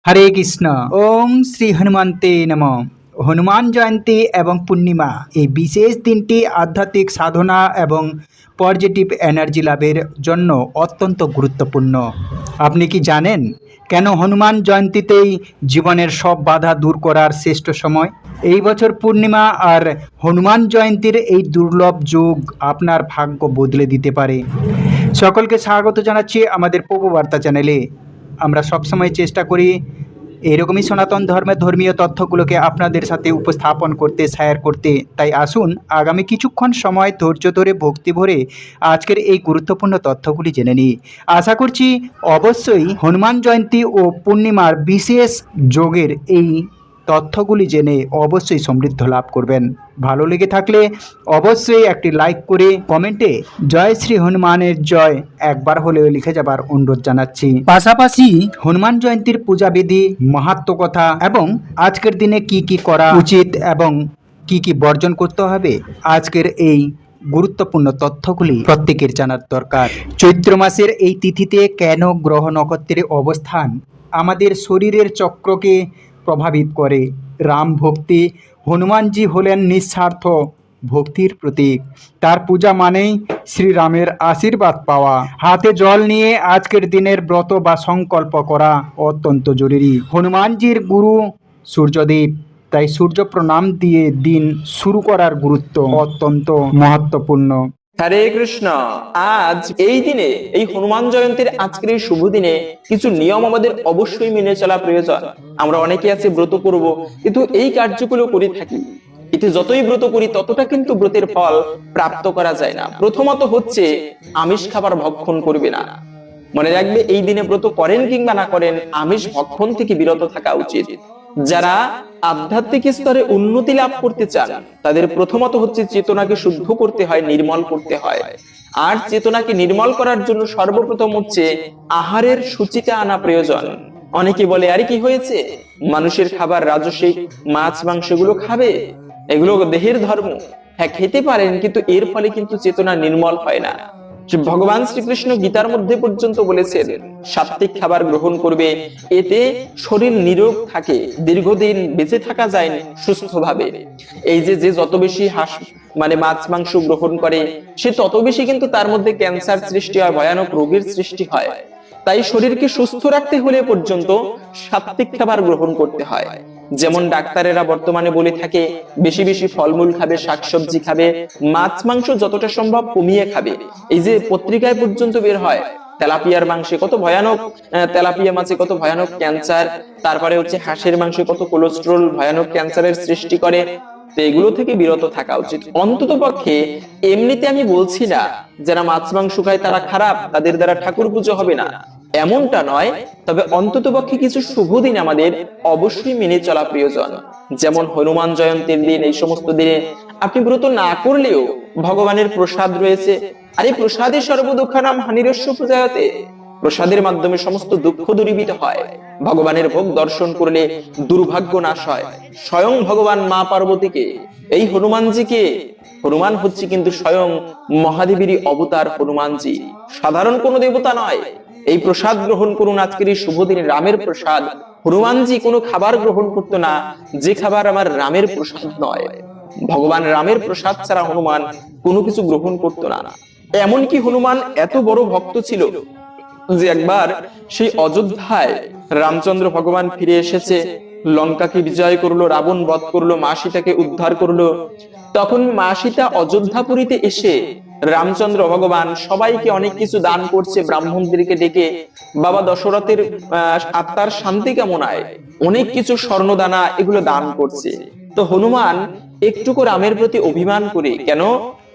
হরে কৃষ্ণ। ওম শ্রী হনুমন্তে নমঃ। হনুমান জয়ন্তী এবং পূর্ণিমা এই বিশেষ দিনটি আধ্যাত্মিক সাধনা এবং পজিটিভ এনার্জি লাভের জন্য অত্যন্ত গুরুত্বপূর্ণ। আপনি কি জানেন কেন হনুমান জয়ন্তীতেই জীবনের সব বাধা দূর করার শ্রেষ্ঠ সময়? এই বছর পূর্ণিমা আর হনুমান জয়ন্তীর এই দুর্লভ যোগ আপনার ভাগ্য বদলে দিতে পারে। সকলকে স্বাগত জানাচ্ছি আমাদের প্রভু বার্তা চ্যানেলে। আমরা সবসময় চেষ্টা করি এরকমই সনাতন ধর্মের ধর্মীয় তথ্যগুলোকে আপনাদের সাথে উপস্থাপন করতে, শেয়ার করতে। তাই আসুন আগামী কিছুক্ষণ সময় ধৈর্য ধরে ভক্তি ভরে আজকের এই গুরুত্বপূর্ণ তথ্যগুলি জেনে নিই। আশা করছি অবশ্যই হনুমান জয়ন্তী ও পূর্ণিমার বিশেষ যোগের এই তথ্যগুলি জেনে অবশ্যই সমৃদ্ধ লাভ করবেন। ভালো লেগে থাকলে অবশ্যই একটি লাইক করে কমেন্টে জয় শ্রী হনুমানের জয় একবার হলেও লিখে যাবার অনুরোধ জানাচ্ছি। পাশাপাশি হনুমান জয়ন্তীর পূজাবিধি, মাহাত্ম্য কথা এবং আজকের দিনে কি কি করা উচিত এবং কি কি বর্জন করতে হবে, আজকের এই গুরুত্বপূর্ণ তথ্যগুলি প্রত্যেকের জানার দরকার। চৈত্র মাসের এই তিথিতে কেন গ্রহ নক্ষত্রের অবস্থান আমাদের শরীরের চক্রকে প্রভাবিত করে? রাম ভক্তি। হনুমানজি হলেন নিঃস্বার্থ ভক্তির প্রতীক। তার পূজা মানেই শ্রীরামের আশীর্বাদ পাওয়া। হাতে জল নিয়ে আজকের দিনের ব্রত বা সংকল্প করা অত্যন্ত জরুরি। হনুমানজির গুরু সূর্যদেব, তাই সূর্য প্রণাম দিয়ে দিন শুরু করার গুরুত্ব অত্যন্ত মহত্বপূর্ণ। হরে কৃষ্ণ। আজ এই দিনে, এই হনুমান জয়ন্তীর আজকের এই শুভ দিনে কিছু নিয়ম আমাদের অবশ্যই মেনে চলা প্রয়োজন। আমরা অনেকে আছে ব্রত করব, কিন্তু এই কার্যগুলো করে থাকি, এতে যতই ব্রত করি ততটা কিন্তু ব্রতের ফল প্রাপ্ত করা যায় না। প্রথমত হচ্ছে আমিষ খাবার ভক্ষণ করবে না। মনে রাখবে, এই দিনে ব্রত করেন কিংবা না করেন, আমিষ ভক্ষণ থেকে বিরত থাকা উচিত। যারা আধ্যাত্মিক স্তরে উন্নতি লাভ করতে চান তাদের প্রথমত হচ্ছে চেতনাকে শুদ্ধ করতে হয়, নির্মল করতে হয়। আর চেতনাকে নির্মল করার জন্য সর্বপ্রথম হচ্ছে আহারের সূচিটা আনা প্রয়োজন। অনেকে বলে, আরে কি হয়েছে, মানুষের খাবার রাজসিক, মাছ মাংস এগুলো খাবে, এগুলো দেহের ধর্ম। হ্যাঁ, খেতে পারেন, কিন্তু এর ফলে কিন্তু চেতনা নির্মল হয় না। ভগবান শ্রীকৃষ্ণ গীতার মধ্যে পর্যন্ত বলেছেন সাত্বিক খাবার গ্রহণ করবে, এতে শরীর নিরোগ থাকে, দীর্ঘদিন বেঁচে থাকা যায় সুস্থভাবে। এই যে যত বেশি মাছ মাংস গ্রহণ করে, সে তত বেশি কিন্তু তার মধ্যে ক্যান্সার সৃষ্টি হয়, ভয়ানক রোগের সৃষ্টি হয়। তাই শরীরকে সুস্থ রাখতে হলে পর্যন্ত সাত্বিক খাবার গ্রহণ করতে হয়। যেমন ডাক্তারেরা বর্তমানে বলে থাকে বেশি বেশি ফলমূল খাবে, শাকসবজি খাবে, মাছ মাংস যতটা সম্ভব কমিয়ে খাবে। এই যে পত্রিকায় পর্যন্ত বের হয় তেলাপিয়ার মাংসে কত ভয়ানক, তেলাপিয়া মাছে কত ভয়ানক ক্যান্সার, তারপরে হচ্ছে হাঁসের মাংসে কত কোলেস্টেরল, ভয়ানক ক্যান্সারের সৃষ্টি করে। তো এগুলো থেকে বিরত থাকা উচিত। অন্তত পক্ষে এমনিতে আমি বলছি না যারা মাছ মাংস খায় তারা খারাপ, তাদের দ্বারা ঠাকুর পুজো হবে না, এমনটা নয়। তবে অন্তত পক্ষে কিছু শুভ দিন আমাদের অবশ্যই মেনে চলা প্রয়োজন। যেমন হনুমান জয়ন্তীর দিন, এই সমস্ত দিনে আপনি ব্রত না করলেও ভগবানের প্রসাদ রয়েছে। আর এই প্রসাদে সর্বদুঃখানাম হানিরস্য পূজায়তে, প্রসাদের মাধ্যমে সমস্ত দুঃখ দূরীভূত হয়। ভগবানের ভোগ দর্শন করলে দুর্ভাগ্য নাশ হয়। স্বয়ং ভগবান মা পার্বতীকে, এই হনুমানজিকে, হনুমান হচ্ছে কিন্তু স্বয়ং মহাদেবীরই অবতার হনুমানজি, সাধারণ কোনো দেবতা নয়। এই প্রসাদ গ্রহণ করুন আজকের এই শুভ দিনে, রামের প্রসাদ। হনুমানজি কোনো খাবার গ্রহণ করতো না যে খাবার আমার রামের প্রসাদ নয়। ভগবান রামের প্রসাদ ছাড়া হনুমান কোনো কিছু গ্রহণ করতো না। এমনকি হনুমান এত বড় ভক্ত ছিল যে একবার সেই অযোধ্যায় রামচন্দ্র ভগবান ফিরে এসেছে, লঙ্কাকে বিজয় করলো, রাবণ বধ করলো, মা সীতাকে উদ্ধার করলো। তখন মা সীতা অযোধ্যাপুরীতে এসে রামচন্দ্র ভগবান সবাইকে অনেক কিছু দান করছে, ব্রাহ্মণদেরকে ডেকে বাবা দশরথের আত্মার শান্তি কামনায় অনেক কিছু স্বর্ণদানা এগুলো দান করছে। তো হনুমান একটুকু রামের প্রতি অভিমান করে, কেন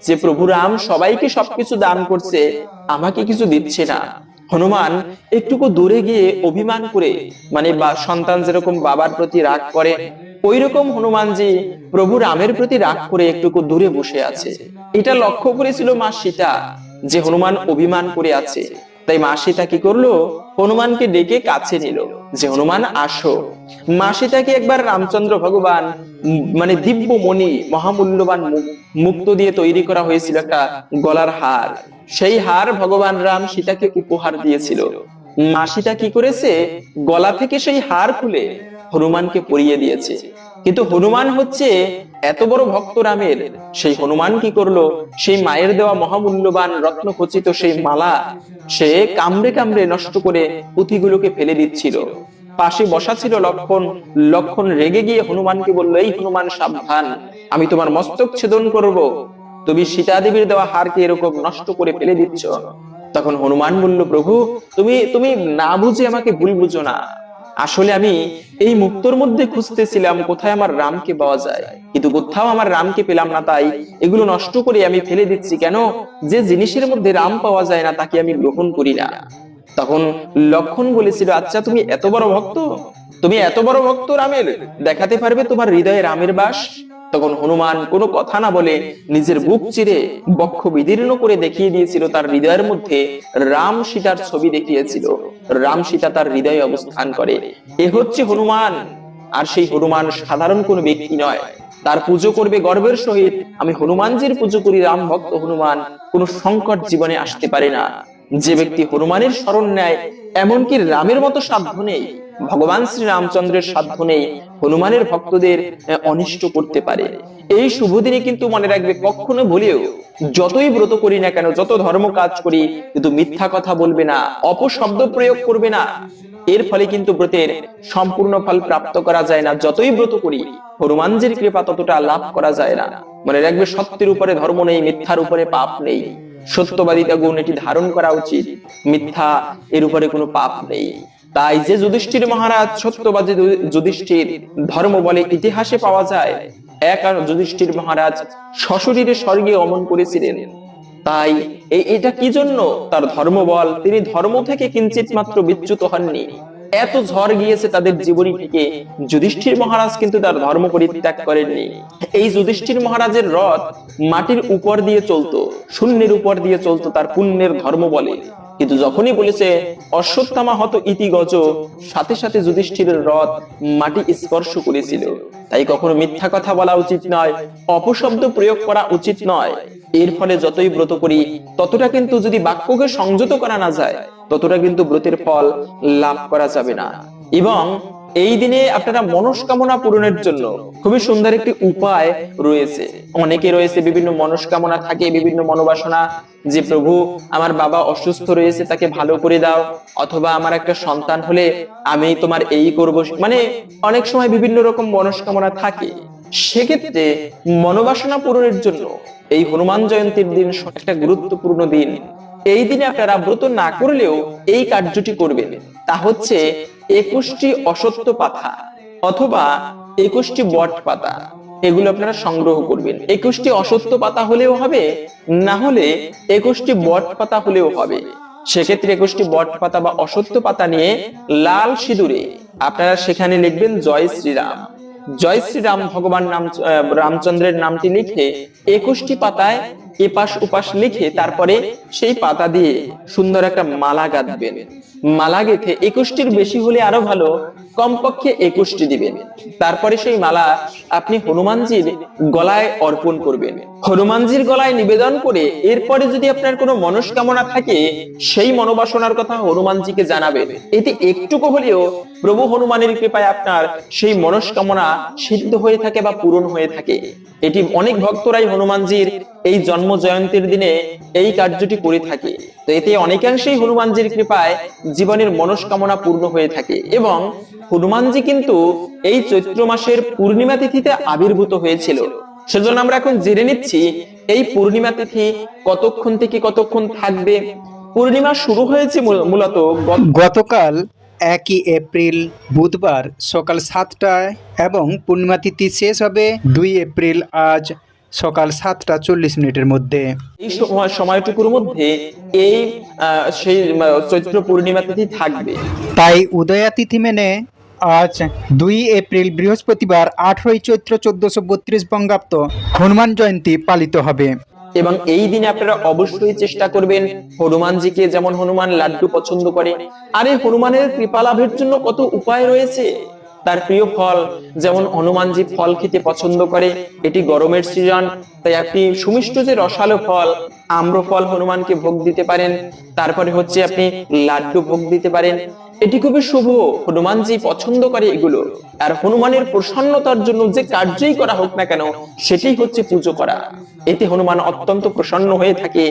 যে প্রভু রাম সবাইকে সবকিছু দান করছে, আমাকে কিছু দিচ্ছে না। হনুমান একটুকু দূরে গিয়ে অভিমান করে, বা সন্তান যেরকম বাবার প্রতি রাগ করে, ওই রকম হনুমানজি প্রভু রামের প্রতি রাগ করে একটুকু দূরে বসে আছে। এটা লক্ষ্য করেছিল মা সীতা যে হনুমান অভিমান করে আছে। তাই মা সীতা কি করলো, হনুমানকে ডেকে কাছে নিল যে হনুমান আসো। মা সীতাকে একবার রামচন্দ্র ভগবান দিব্য মণি, মহামূল্যবান মুক্ত দিয়ে তৈরি করা হয়েছিল একটা গলার হার, সেই হার ভগবান রাম সীতাকে উপহার দিয়েছিল। মা সীতা কি করেছে, গলা থেকে সেই হার খুলে হনুমানকে পরিয়ে দিয়েছে। কিন্তু হনুমান হচ্ছে এত বড় ভক্ত রামের, সেই হনুমান কি করলো, সেই মায়ের দেওয়া মহামূল্যবান রত্নখচিত সেই মালা সে কামড়ে কামড়ে নষ্ট করে পুঁথিগুলোকে ফেলে দিচ্ছিল। পাশে বসা ছিল লক্ষণ। লক্ষণ রেগে গিয়ে হনুমানকে বলল, এই হনুমান সাবধান, আমি তোমার মস্তক ছেদন করব, তুমি সীতা দেবীর দেওয়া হারকে এরকম নষ্ট করে ফেলে দিচ্ছ। তখন হনুমান বলল, প্রভু তুমি তুমি না বুঝে আমাকে ভুল বুঝো না, আসলে আমি এই মুক্তোর মধ্যে খুঁজতেছিলাম কোথায় আমার রামকে পাওয়া যায়, কিন্তু কোথাও আমার রামকে পেলাম না, তাই এগুলো নষ্ট করে আমি ফেলে দিচ্ছি। কেন? যে জিনিসের মধ্যে রাম পাওয়া যায় না তাকে আমি গ্রহণ করি না। তখন লক্ষণ বলেছিল, আচ্ছা তুমি এত বড় ভক্ত, তুমি এত বড় ভক্ত রামের, দেখাতে পারবে তোমার হৃদয়ে রামের বাস? তখন হনুমান কোনো কথা না বলে নিজের বুক চিরে বক্ষ বিদীর্ণ করে দেখিয়ে দিয়েছিল, তার হৃদয়ের মধ্যে রাম সীতার ছবি দেখিয়েছিল। রাম সীতা তার হৃদয়ে অবস্থান করে। এ হচ্ছে হনুমান। আর সেই হনুমান সাধারণ কোনো ব্যক্তি নয়, তার পুজো করবে গর্বের সহিত। আমি হনুমানজির পুজো করি, রাম ভক্ত হনুমান, কোন সংকট জীবনে আসতে পারে না। যে ব্যক্তি হনুমানের শরণ নেয়, এমনকি রামের মতো সাধ্য নেই, ভগবান শ্রী রামচন্দ্রের সাধ্য নেই হনুমানের ভক্তদের অনিষ্ট করতে পারে। এই শুভ দিনে কিন্তু মনে রাখবে, কখনো ভুলেও যতই ব্রত করি না কেন, যত ধর্ম কাজ করি, কিন্তু মিথ্যা কথা বলবে না, অপশব্দ প্রয়োগ করবে না। এর ফলে কিন্তু ব্রতের সম্পূর্ণ ফল প্রাপ্ত করা যায় না। যতই ব্রত করি, হনুমানজির কৃপা ততটা লাভ করা যায় না। মনে রাখবে, সত্যের উপরে ধর্ম নেই, মিথ্যার উপরে পাপ নেই। সত্যবাদিতা গুণ এটি ধারণ করা উচিত, মিথ্যা এর উপরে কোনো পাপ নেই। তাই যে যুধিষ্ঠির মহারাজ সত্যবাদী যুধিষ্ঠির, ধর্ম বলে ইতিহাসে পাওয়া যায়, এক আর যুধিষ্ঠির মহারাজ সশরীরে স্বর্গে গমন করেছিলেন। তাই এটা কি জন্য? তার ধর্মবল। তিনি ধর্ম থেকে কিঞ্চিত মাত্র বিচ্যুত হননি। এত ঝড় গিয়েছে তাদের জীবনী থেকে, যুধিষ্ঠির মহারাজ কিন্তু তার ধর্ম পরিত্যাগ করেননি। এই যুধিষ্ঠির মহারাজের রথ মাটির উপর দিয়ে চলতো, শূন্যের উপর দিয়ে চলতো তার পুণ্যের ধর্ম বলে। কিন্তু যখনই বলেছে অশ্বত্থামা হত ইতি গজ, সাথে সাথে যুধিষ্ঠিরের রথ মাটি স্পর্শ করেছিল। তাই কখনো মিথ্যা কথা বলা উচিত নয়, অপশব্দ প্রয়োগ করা উচিত নয়। এর ফলে যতই ব্রত করি, ততটা কিন্তু যদি বাক্যকে সংযত করা না যায়, ততটা কিন্তু ব্রতের ফল লাভ করা যাবে না। এবং এই দিনে আপনারা মনস্কামনা পূরণের জন্য খুবই সুন্দর একটি উপায় রয়েছে। অনেকে রয়েছে বিভিন্ন মনস্কামনা থাকে, বিভিন্ন মনোবাসনা, যে প্রভু আমার বাবা অসুস্থ রয়েছে, তাকে ভালো করে দাও, অথবা আমার একটা সন্তান হলে আমি তোমার এই করব, মানে অনেক সময় বিভিন্ন রকম মনস্কামনা থাকে। সেক্ষেত্রে মনোবাসনা পূরণের জন্য এই হনুমান জয়ন্তীর দিন একটা গুরুত্বপূর্ণ দিন। এই দিনে আপনারা ব্রত না করলেও এই কার্যটি করবেন। তা হচ্ছে 21টি অশ্বত্থ পাতা অথবা 21টি বট পাতা, এগুলো আপনারা সংগ্রহ করবেন। 21টি অশ্বত্থ পাতা হলেও হবে, না হলে 21টি বট পাতা হলেও হবে। সেক্ষেত্রে 21টি বট পাতা বা অশ্বত্থ পাতা নিয়ে লাল সিঁদুরে আপনারা সেখানে লিখবেন জয় শ্রীরাম। জয় শ্রীরাম ভগবান নাম রামচন্দ্রের নামটি লিখে 21টি পাতায় এপাশ ওপাশ লিখে তারপরে সেই পাতা দিয়ে সুন্দর একটা মালা গাঁথবেন। মালা গেঁথে 21টির বেশি হলে আরো ভালো, কমপক্ষে 21টি দিবেন। তারপরে সেই মালা আপনি হনুমানজির গলায় অর্পণ করবেন। হনুমানজির গলায় নিবেদন করে এরপরে যদি আপনার কোনো মনস্কামনা থাকে, সেই মনোবাসনার কথা হনুমানজিকে জানাবেন। এতে একটুকু হলেও প্রভু হনুমানের কৃপায় আপনার সেই মনস্কামনা সিদ্ধ হয়ে থাকে বা পূরণ হয়ে থাকে। এটি অনেক ভক্তরাই হনুমানজির এই জন্ম জয়ন্তীর দিনে এই কার্যটি করে থাকে। তো এতে অনেকাংশেই হনুমানজির কৃপায় জীবনের মনস্কামনা পূর্ণ হয়ে থাকে। এবং হনুমানজি কিন্তু এই চৈত্র মাসের পূর্ণিমা তিথিতে আবির্ভূত হয়েছিল। সেজন্য আমরা এখন জেনে নিচ্ছি এই পূর্ণিমা তিথি কতক্ষণ থেকে কতক্ষণ থাকবে। পূর্ণিমা শুরু হয়েছে মূলত গতকাল 1 এপ্রিল বুধবার সকাল 7টায় এবং পূর্ণিমা তিথি শেষ হবে 2 এপ্রিল আজ সকাল 7:40 মধ্যে। এই সময়টুকুর মধ্যে এই সেই চৈত্র পূর্ণিমা তিথি থাকবে। তাই উদয়া তিথি মেনে আজ 2 এপ্রিল বৃহস্পতিবার 18 চৈত্র 1432 বঙ্গাব্দ হনুমান জয়ন্তী পালিত হবে। এবং এই দিনে আপনারা অবশ্যই চেষ্টা করবেন হনুমানজিকে, যেমন হনুমান লাড্ডু পছন্দ করে। আরে হনুমানের কৃপা লাভের জন্য কত উপায় রয়েছে। তার প্রিয় ফল, যেমন হনুমানজি ফল খেতে পছন্দ করে, এটি গরমের সিজন, তাই আপনি সুমিষ্ট যে রসালো ফল আম্র ফল হনুমানকে ভোগ দিতে পারেন। তারপরে হচ্ছে আপনি লাড্ডু ভোগ দিতে পারেন, এটি খুবই শুভ, হনুমানজি পছন্দ করে এগুলো। আর হনুমানের প্রসন্নতার জন্য যে কার্যই করা হোক না কেন সেটাই হচ্ছে পুজো করা, এতে হনুমান অত্যন্ত প্রসন্ন হয়ে থাকে।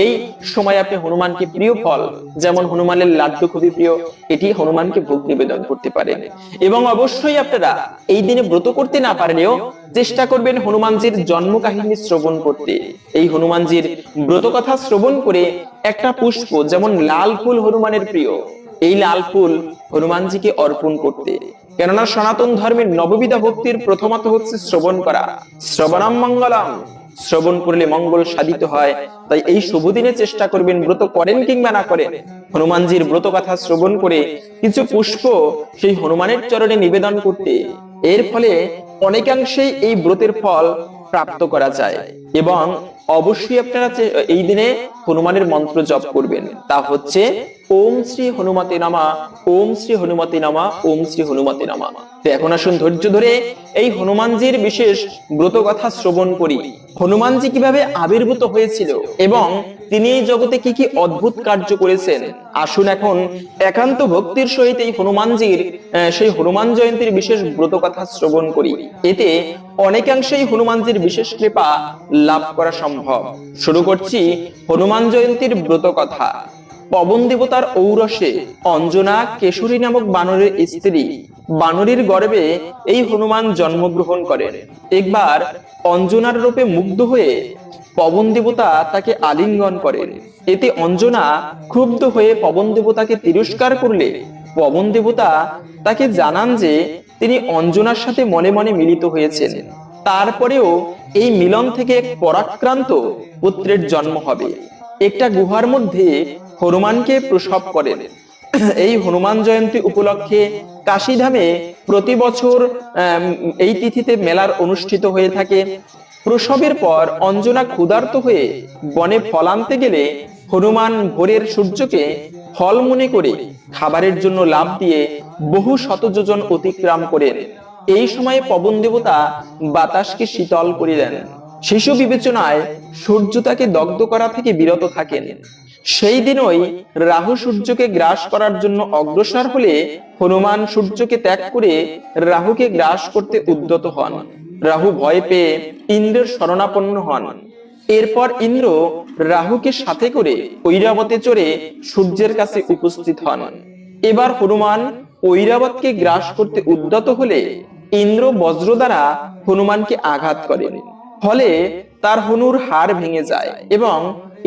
এই সময় আপনি হনুমানকে প্রিয় ফল, যেমন হনুমানের লাড্ডু খুবই প্রিয়, এটি হনুমানকে ভোগ নিবেদন করতে পারেন। এবং অবশ্যই আপনারা এই দিনে ব্রত করতে না পারলেও চেষ্টা করবেন হনুমানজির জন্ম কাহিনী শ্রবণ করতে। এই হনুমানজির ব্রত কথা শ্রবণ করে একটা পুষ্প, যেমন লাল ফুল হনুমানের প্রিয়, এই লাল ফুল হনুমানজিকে অর্পণ করতে। কেননা সনাতন ধর্মের নববিধা ভক্তির প্রথমত হচ্ছে শ্রবণ করা, শ্রবণম মঙ্গলম, শ্রবণ করলে মঙ্গল সাধিত হয়। তাই এই শুভ দিনে চেষ্টা করবেন, ব্রত করেন কিংবা না করেন, হনুমানজির ব্রত কথা শ্রবণ করে কিছু পুষ্প সেই হনুমানের চরণে নিবেদন করতে। এর ফলে অনেকাংশেই এই ব্রতের ফল প্রাপ্ত করা যায়। এবং অবশ্যই আপনারা এই দিনে হনুমানের মন্ত্র জপ করবেন, তা হচ্ছে ওম শ্রী হনুমতে নমঃ, ওম শ্রী হনুমতে নমঃ, ওম শ্রী হনুমতে নমঃ। তো এখন আসুন ধৈর্য ধরে এই হনুমানজির বিশেষ ব্রত কথা শ্রবণ করি। হনুমানজি কিভাবে আবির্ভূত হয়েছিল এবং তিনি এই জগতে কি কি অদ্ভুত কার্য করেছেন, আসুন এখন একান্ত ভক্তির সহিত এই হনুমানজির সেই হনুমান জয়ন্তীর বিশেষ ব্রত কথা শ্রবণ করি। এতে অনেকাংশেই হনুমানজির বিশেষ কৃপা লাভ করা সম্ভব। শুরু করছি হনুমান জয়ন্তীর ব্রত কথা। পবন দেবতার ঔরসে অঞ্জনা কেশরী নামক বানরের স্ত্রী বানরীর গর্ভে এই হনুমান জন্মগ্রহণ করেন। একবার অঞ্জনার রূপে মুগ্ধ হয়ে পবন দেবতা তাকে আলিঙ্গন করেন। এতে অঞ্জনা ক্ষুব্ধ হয়ে পবন দেবতাকে তিরস্কার করলে পবন দেবতা তাকে জানান যে তিনি অঞ্জনার সাথে মনে মনে মিলিত হয়েছেন, তারপরেও এই মিলন থেকে এক পরাক্রান্ত পুত্রের জন্ম হবে। একটা গুহার মধ্যে হনুমানকে প্রসব করেন। এই হনুমান জয়ন্তী উপলক্ষে কাশীধামে প্রতি বছর এই তিথিতে মেলার অনুষ্ঠিত হয়ে থাকে। প্রসবের পর অঞ্জনা ক্ষুধার্ত হয়ে বনে ফল আনতে গেলে হনুমান ভোরের সূর্যকে ফল মনে করে খাবারের জন্য লাফ দিয়ে বহু শত যোজন অতিক্রম করেন। এই সময়ে পবন দেবতা বাতাসকে শীতল করে দেন। শিশু বিবেচনায় সূর্য তাকে দগ্ধ করা থেকে বিরত থাকেন। সেই দিনই রাহু সূর্যকে গ্রাস করার জন্য অগ্রসর হলে হনুমান সূর্যকে ত্যাগ করে রাহুকে গ্রাস করতে উদ্যত হন। রাহু ভয় পেয়ে ইন্দ্রের শরণাপন্ন হন। এরপর ইন্দ্র রাহুকে সাথে করে ঐরাবতে চড়ে সূর্যের কাছে উপস্থিত হন। এবার হনুমান ঐরাবতকে গ্রাস করতে উদ্যত হলে ইন্দ্র বজ্র দ্বারা হনুমানকে আঘাত করেন। ফলে তার হনুর হাড় ভেঙে যায় এবং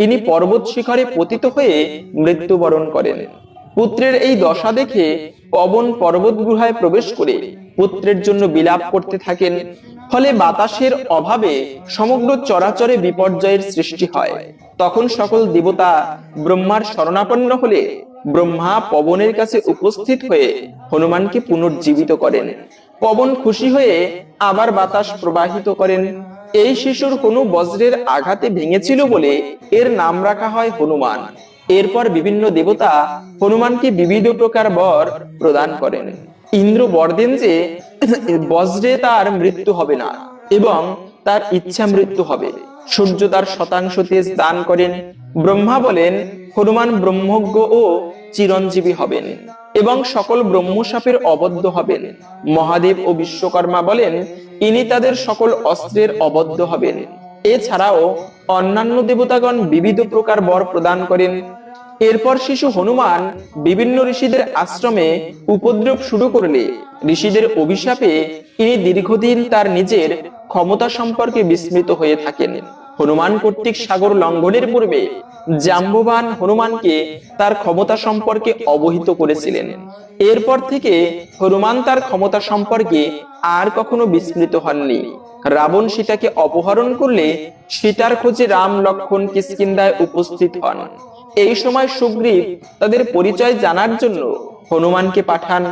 ইনি পর্বত শিখরে পতিত হয়ে মৃত্যুবরণ করেন। পুত্রের এই দশা দেখে পবন পর্বত গুহায় প্রবেশ করে পুত্রের জন্য বিলাপ করতে থাকেন। ফলে বাতাসের অভাবে সমগ্র চরাচরে বিপর্যয়ের সৃষ্টি হয়। তখন সকল দেবতা ব্রহ্মার শরণাপন্ন হলে ব্রহ্মা পবনের কাছে উপস্থিত হয়ে হনুমানকে পুনর্জীবিত করেন। পবন খুশি হয়ে আবার বাতাস প্রবাহিত করেন। এই শিশুর হনু বজ্রের আঘাতে ভেঙেছিল বলে এর নাম রাখা হয় হনুমান। এরপর বিভিন্ন দেবতা হনুমানকে বিবিধ প্রকার বর প্রদান করেন। ইন্দ্র বর দেন যে বজ্রে তার মৃত্যু হবে না এবং তার ইচ্ছা মৃত্যু হবে। সূর্য তার শতাংশ তেজ দান করেন। ব্রহ্মা বলেন হনুমান ব্রহ্মজ্ঞ ও চিরঞ্জীবী হবেন এবং সকল ব্রহ্মশাপের অবদ্ধ হবেন। মহাদেব ও বিশ্বকর্মা বলেন ইনি তাদের সকল অস্ত্রের অবদ্ধ হবেন। এছাড়াও অন্যান্য দেবতাগণ বিবিধ প্রকার বর প্রদান করেন। এরপর শিশু হনুমান বিভিন্ন ঋষিদের আশ্রমে উপদ্রব শুরু করলে ঋষিদের অভিশাপে ইনি দীর্ঘদিন তার নিজের ক্ষমতা সম্পর্কে বিস্মৃত হয়ে থাকেন। হনুমান কর্তৃক সাগর লঙ্ঘনের পূর্বে জাম্ববান হনুমানকে তার ক্ষমতা সম্পর্কে অবহিত করেছিলেন। এরপর থেকে হনুমান তার ক্ষমতা সম্পর্কে আর কখনো বিস্মৃত হননি। রাবণ সীতাকে অপহরণ করলে সীতার খোঁজে রাম লক্ষ্মণ কিষ্কিন্ধায় উপস্থিত হন। এই সময় সুগ্রীব তাদের পরিচয় জানার জন্য হনুমানকে পাঠান।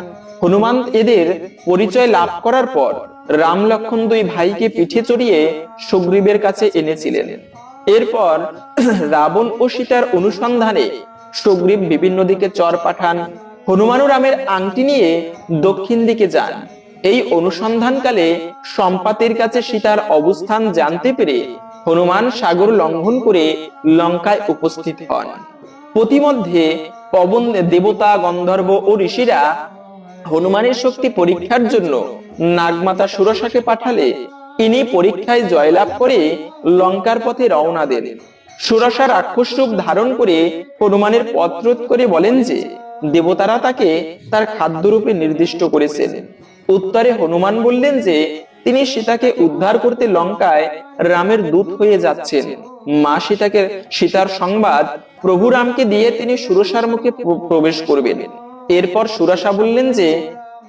হনুমান এদের পরিচয় লাভ করার পর রাম লক্ষ্মণ দুই ভাইকে পিঠে চড়িয়ে সুগ্রীবের কাছে এনেছিলেন। এরপর রাবণ ও সীতার অনুসন্ধানে সুগ্রীব বিভিন্ন দিকে চর পাঠান। হনুমানও রামের আংটি নিয়ে দক্ষিণ দিকে যান। এই অনুসন্ধানকালে সম্পাতির কাছে সীতার অবস্থান জানতে পেরে হনুমান সাগর লঙ্ঘন করে লঙ্কায় উপস্থিত হন। প্রতিমধ্যে পবন দেবতা, গন্ধর্ব ও ঋষিরা হনুমানের শক্তি পরীক্ষার জন্য নাগমাতা সুরসাকে পাঠালে ইনি পরীক্ষায় জয়লাভ করে লঙ্কার পথে রওনা দেন। সুরসা রাক্ষস রূপ ধারণ করে হনুমানের পথ রোধ করে বলেন যে দেবতারা তাকে তার খাদ্যরূপে নির্দিষ্ট করেছেন। উত্তরে হনুমান বললেন যে তিনি সীতাকে উদ্ধার করতে লঙ্কায় রামের দূত হয়ে যাচ্ছেন। মা সীতার সংবাদ প্রভু রামকে দিয়ে তিনি সুরসার মুখে প্রবেশ করবেন। এরপর সুরসা বললেন যে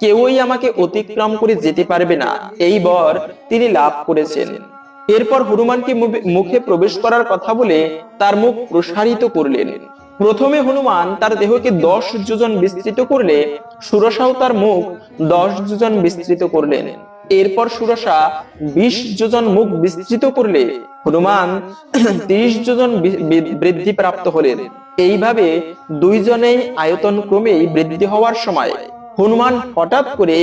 কেউই আমাকে অতিক্রম করে যেতে পারবে না, এই বর তিনি লাভ করেছেন। এরপর হনুমানকে মুখে প্রবেশ করার কথা বলে তার মুখ প্রসারিত করলেন। প্রথমে হনুমান তার দেহকে 10 যোজন বিস্তৃত করলে সুরসাও তার মুখ 10 যোজন বিস্তৃত করলেন। এরপর সুরসা 20 যোজন মুখ বিস্তৃত করলে হনুমান 30 যোজন বৃদ্ধি প্রাপ্ত হলেন। এইভাবে দুইজনেই আয়তন ক্রমেই বৃদ্ধি হওয়ার সময় হনুমান হঠাৎ করে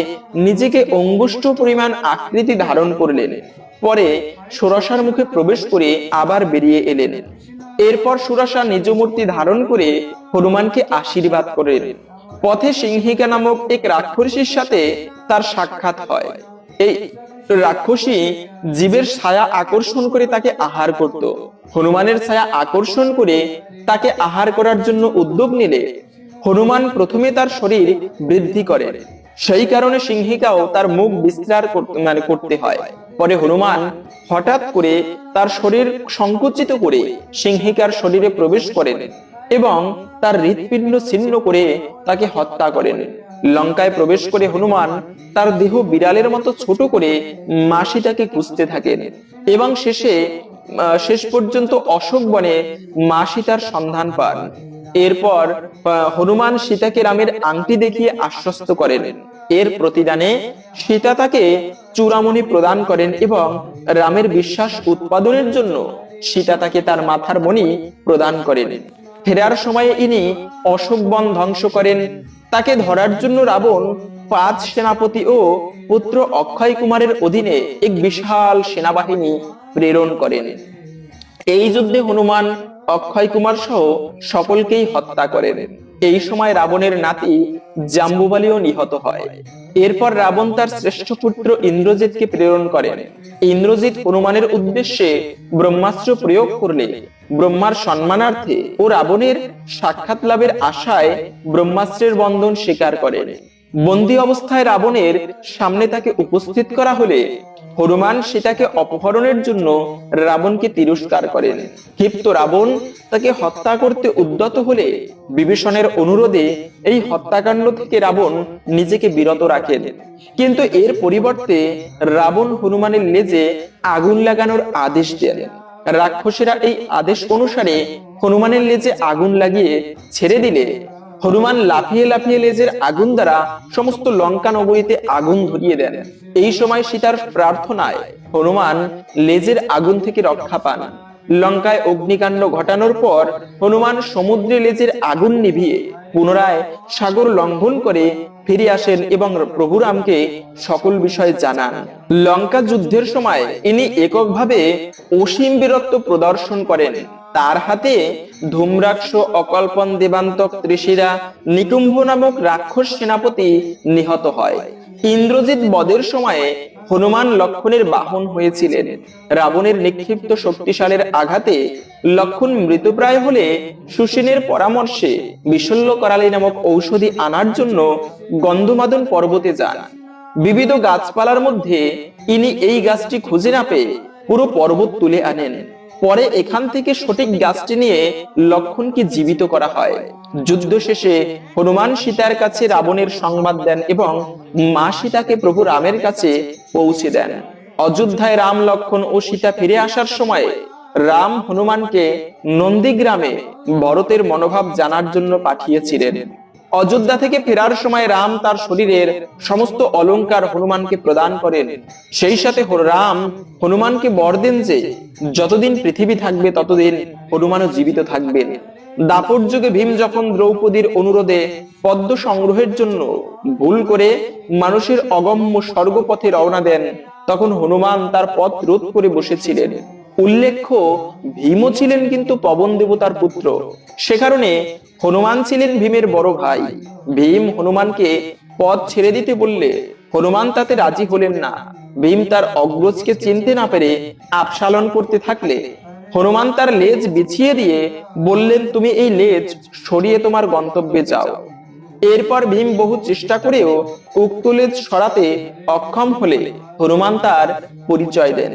নিজেকে অঙ্গুষ্ঠ পরিমাণ আকৃতি ধারণ করলেন। পরে সুরসার মুখে প্রবেশ করে আবার বেরিয়ে এলেন। এরপর সুরসা নিজ মূর্তি ধারণ করে হনুমানকে আশীর্বাদ করেন। পথে সিংহিকা নামক এক রাক্ষসীর সাথে তার সাক্ষাৎ হয়। এই রাক্ষসী জীবের ছায়া আকর্ষণ করে তাকে আহার করত। হনুমানের ছায়া আকর্ষণ করে তাকে আহার করার জন্য উদ্যোগ নিলে হনুমান প্রথমে তার শরীর বৃদ্ধি করেন। সেই কারণে সিংহিকাও তার মুখ বিস্তার করতে হয়। পরে হনুমান হঠাৎ করে তার শরীর সংকুচিত করে সিংহিকার শরীরে প্রবেশ করেন এবং তার হৃৎপিণ্ড ছিন্ন করে তাকে হত্যা করেন। লঙ্কায় প্রবেশ করে হনুমান তার দেহ বিড়ালের মতো ছোট করে মা সীতাকে খুঁজতে থাকেন এবং শেষ পর্যন্ত অশোক বনে মা সীতার সন্ধান পান। এরপর হনুমান সীতাকে রামের আংটি দেখিয়ে আশ্বস্ত করেন। এর প্রতিদানে সীতা তাকে চূড়ামণি প্রদান করেন এবং রামের বিশ্বাস উৎপাদনের জন্য সীতা তাকে তার মাথার মণি প্রদান করেন। ফেরার সময়ে ইনি অশোক বন ধ্বংস করেন। তাকে ধরার জন্য রাবণ 5 সেনাপতি ও পুত্র অক্ষয় কুমারের অধীনে এক বিশাল সেনাবাহিনী প্রেরণ করেন। এই যুদ্ধে হনুমান অক্ষয় কুমার সহ সকলকেই হত্যা করেন। এই সময় রাবণের নাতি জাম্বুবালিও নিহত হয়। এরপর রাবণ তার শ্রেষ্ঠ পুত্র ইন্দ্রজিৎকে প্রেরণ করেন। ইন্দ্রজিৎ হনুমানের উদ্দেশ্যে ব্রহ্মাস্ত্র প্রয়োগ করলে ব্রহ্মার সম্মানার্থে ও রাবণের সাক্ষাৎ লাভের আশায় ব্রহ্মাস্ত্রের বন্ধন স্বীকার করেন। বন্দী অবস্থায় রাবণের সামনে তাকে উপস্থিত করা হলে হনুমান সীতাকে অপহরণের জন্য রাবণকে তিরস্কার করেন। ক্ষিপ্ত রাবণ তাকে হত্যা করতে উদ্যত হলে বিভীষণের অনুরোধে এই হত্যাকাণ্ড থেকে রাবণ নিজেকে বিরত রাখেন। কিন্তু এর পরিবর্তে রাবণ হনুমানের লেজে আগুন লাগানোর আদেশ দেন। রাক্ষসীরা এই আদেশ অনুসারে হনুমানের লেজে আগুন লাগিয়ে ছেড়ে দিলে হনুমান লাফিয়ে লাফিয়ে লেজের আগুন দ্বারা সমস্ত লঙ্কা নগরীতে আগুন ধরিয়ে দেন। এই সময় সীতার প্রার্থনায় হনুমান লেজের আগুন থেকে রক্ষা পান। লঙ্কায় অগ্নিকাণ্ড ঘটানোর পর হনুমান সমুদ্রে লেজের আগুন নিভিয়ে পুনরায় সাগর লঙ্ঘন করে ফিরে আসেন এবং প্রভু রামকে সকল বিষয় জানান। লঙ্কা যুদ্ধের সময় ইনি এককভাবে অসীম বীরত্ব প্রদর্শন করেন। তার হাতে ধূম্রাক্ষ, অকল্পন, দেবান্তক, ত্রিশিরা, নিকুম্ভ নামক রাক্ষস সেনাপতি নিহত হয়। ইন্দ্রজিৎ বধের সময়ে হনুমান লক্ষণের বাহন হয়েছিলেন। রাবণের নিক্ষিপ্ত শক্তিশালের আঘাতে লক্ষণ মৃতপ্রায় হলে সুসেনের পরামর্শে বিশল্য করালি নামক ঔষধি আনার জন্য গন্ধমাদন পর্বতে যান। বিবিধ গাছপালার মধ্যে ইনি এই গাছটি খুঁজে না পেয়ে পুরো পর্বত তুলে আনেন। পরে এখান থেকে সঠিক গাছটি নিয়ে লক্ষণকে জীবিত করা হয়। যুদ্ধ শেষে হনুমান সীতার কাছে রাবণের সংবাদ দেন এবং মা সীতাকে প্রভু রামের কাছে পৌঁছে দেন। অযোধ্যায় রাম, লক্ষণ ও সীতা ফিরে আসার সময় রাম হনুমানকে নন্দীগ্রামে ভরতের মনোভাব জানার জন্য পাঠিয়েছিলেন। অযোধ্যা থেকে ফেরার সময় রাম তার শরীরের সমস্ত অলংকার হনুমানকে প্রদান করেন। সেই সাথে রাম হনুমানকে বর দেন যে যতদিন পৃথিবী থাকবে ততদিন হনুমানও জীবিত থাকবেন। দাপর যুগে ভীম যখন দ্রৌপদীর অনুরোধে পদ্ম সংগ্রহের জন্য ভুল করে মানুষের অগম্য স্বর্গপথে রওনা দেন, তখন হনুমান তার পথ রোধ করে বসেছিলেন। উল্লেখ্য, ভীমও ছিলেন কিন্তু পবন দেবতার পুত্র, সে কারণে হনুমান ছিলেন ভীমের বড় ভাই। ভীম হনুমানকে পথ ছেড়ে দিতে বললে হনুমান তাতে রাজি হলেন না। ভীম তার অগ্রজকে চিনতে না পেরে আপসালন করতে থাকলে হনুমান তার লেজ বিছিয়ে দিয়ে বললেন, তুমি এই লেজ সরিয়ে তোমার গন্তব্যে যাও। এরপর ভীম বহু চেষ্টা করেও উক্ত লেজ সরাতে অক্ষম হলে হনুমান তার পরিচয় দেন।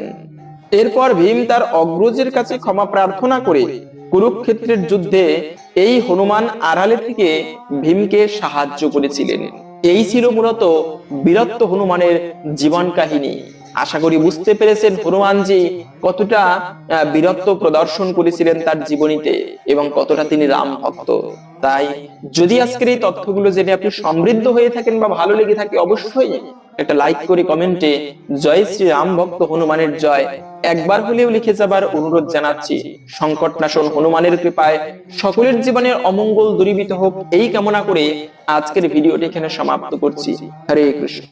এরপর ভীম তার অগ্রজের কাছে ক্ষমা প্রার্থনা করে কুরুক্ষেত্রের যুদ্ধে এই হনুমান আড়ালে থেকে ভীমকে সাহায্য করেছিলেন। এই ছিল মূলত বীরত্ব হনুমানের জীবন কাহিনী। আশা করি বুঝতে পেরেছেন হনুমানজি কতটা বীরত্ব প্রদর্শন করেছিলেন তার জীবনীতে এবং কতটা তিনি রাম ভক্ত। তাই যদি আজকের এই তথ্যগুলো জেনে আপনি সমৃদ্ধ হয়ে থাকেন বা ভালো লেগে থাকে, অবশ্যই একটা লাইক করে কমেন্টে জয় শ্রী রাম ভক্ত হনুমানের জয় একবার হলেও লিখে যাবার অনুরোধ জানাচ্ছি। সংকট নাশন হনুমানের কৃপায় সকলের জীবনের অমঙ্গল দূরীভূত হোক এই কামনা করে আজকের ভিডিওটি এখানে সমাপ্ত করছি। হরে কৃষ্ণ।